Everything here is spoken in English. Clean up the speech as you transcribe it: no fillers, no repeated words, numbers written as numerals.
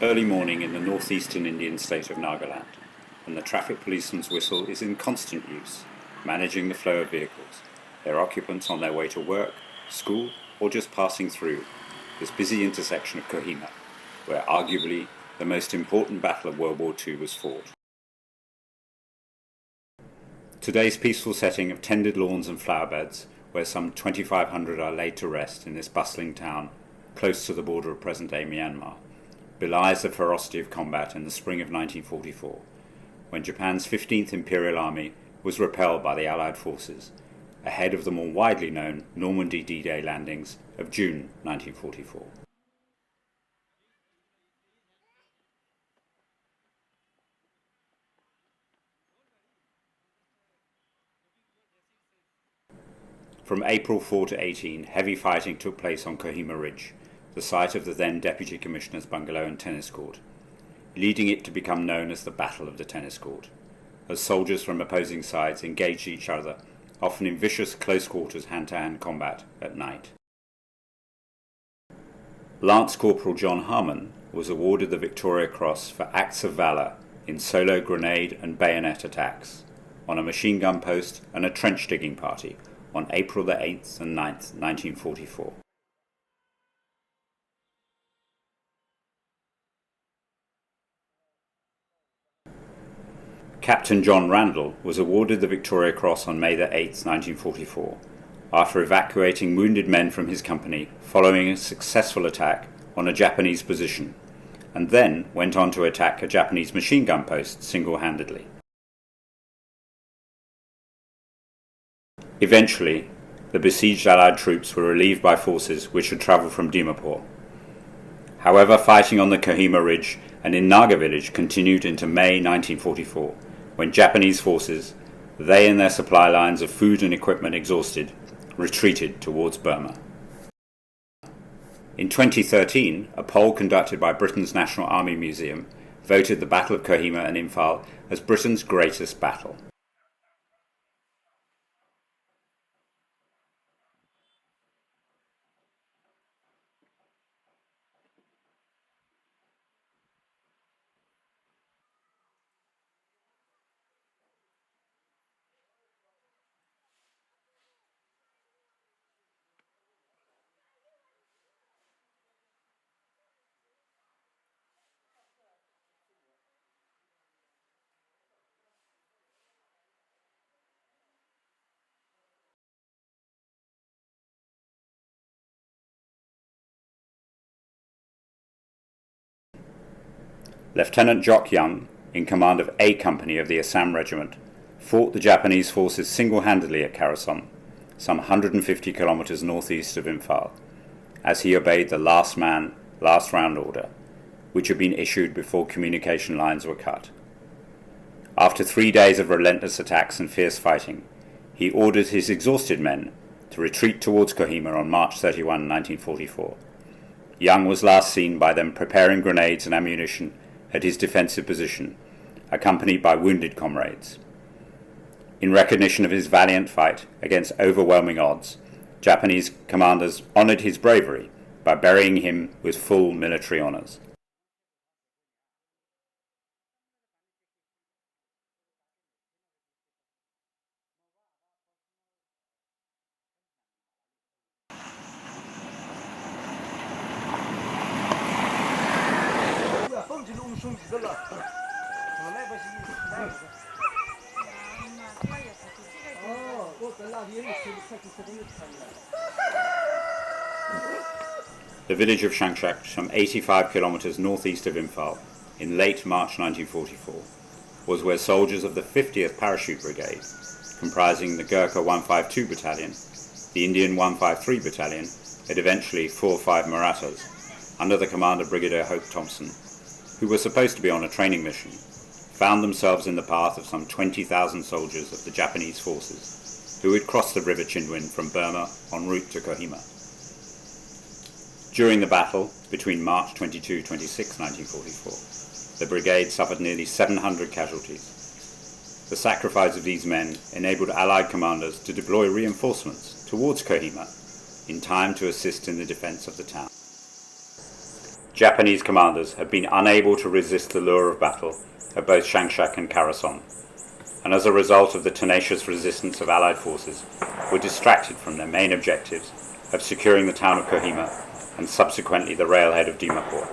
early morning in the northeastern Indian state of Nagaland, and the traffic policeman's whistle is in constant use, managing the flow of vehicles, their occupants on their way to work, school, or just passing through this busy intersection of Kohima, where arguably the most important battle of World War II was fought. Today's peaceful setting of tended lawns and flower beds, where some 2,500 are laid to rest in this bustling town, close to the border of present-day Myanmar, belies the ferocity of combat in the spring of 1944, when Japan's 15th Imperial Army was repelled by the Allied forces, ahead of the more widely known Normandy D-Day landings of June 1944. From April 4 to 18, heavy fighting took place on Kohima Ridge, the site of the then Deputy Commissioner's bungalow and tennis court, leading it to become known as the Battle of the Tennis Court, as soldiers from opposing sides engaged each other, often in vicious close-quarters hand-to-hand combat at night. Lance Corporal John Harmon was awarded the Victoria Cross for acts of valour in solo grenade and bayonet attacks on a machine gun post and a trench-digging party on April the 8th and 9th, 1944. Captain John Randall was awarded the Victoria Cross on May the 8th, 1944, after evacuating wounded men from his company following a successful attack on a Japanese position, and then went on to attack a Japanese machine gun post single-handedly. Eventually, the besieged Allied troops were relieved by forces which had travelled from Dimapur. However, fighting on the Kohima Ridge and in Naga village continued into May 1944, when Japanese forces, they and their supply lines of food and equipment exhausted, retreated towards Burma. In 2013, a poll conducted by Britain's National Army Museum voted the Battle of Kohima and Imphal as Britain's greatest battle. Lieutenant Jock Young, in command of A Company of the Assam Regiment, fought the Japanese forces single-handedly at Kharasom, some 150 kilometers northeast of Imphal, as he obeyed the last man, last round order, which had been issued before communication lines were cut. After 3 days of relentless attacks and fierce fighting, he ordered his exhausted men to retreat towards Kohima on March 31, 1944. Young was last seen by them preparing grenades and ammunition at his defensive position, accompanied by wounded comrades. In recognition of his valiant fight against overwhelming odds, Japanese commanders honored his bravery by burying him with full military honors. The village of Shangshak, some 85 kilometers northeast of Imphal, in late March 1944, was where soldiers of the 50th Parachute Brigade, comprising the Gurkha 152 Battalion, the Indian 153 Battalion, and eventually 4-5 Marathas, under the command of Brigadier Hope Thompson, who were supposed to be on a training mission, found themselves in the path of some 20,000 soldiers of the Japanese forces, who had crossed the River Chindwin from Burma en route to Kohima. During the battle, between March 22-26, 1944, the brigade suffered nearly 700 casualties. The sacrifice of these men enabled Allied commanders to deploy reinforcements towards Kohima in time to assist in the defense of the town. Japanese commanders had been unable to resist the lure of battle at both Shangshak and Kharasom, and as a result of the tenacious resistance of Allied forces, were distracted from their main objectives of securing the town of Kohima and subsequently the railhead of Dimapur.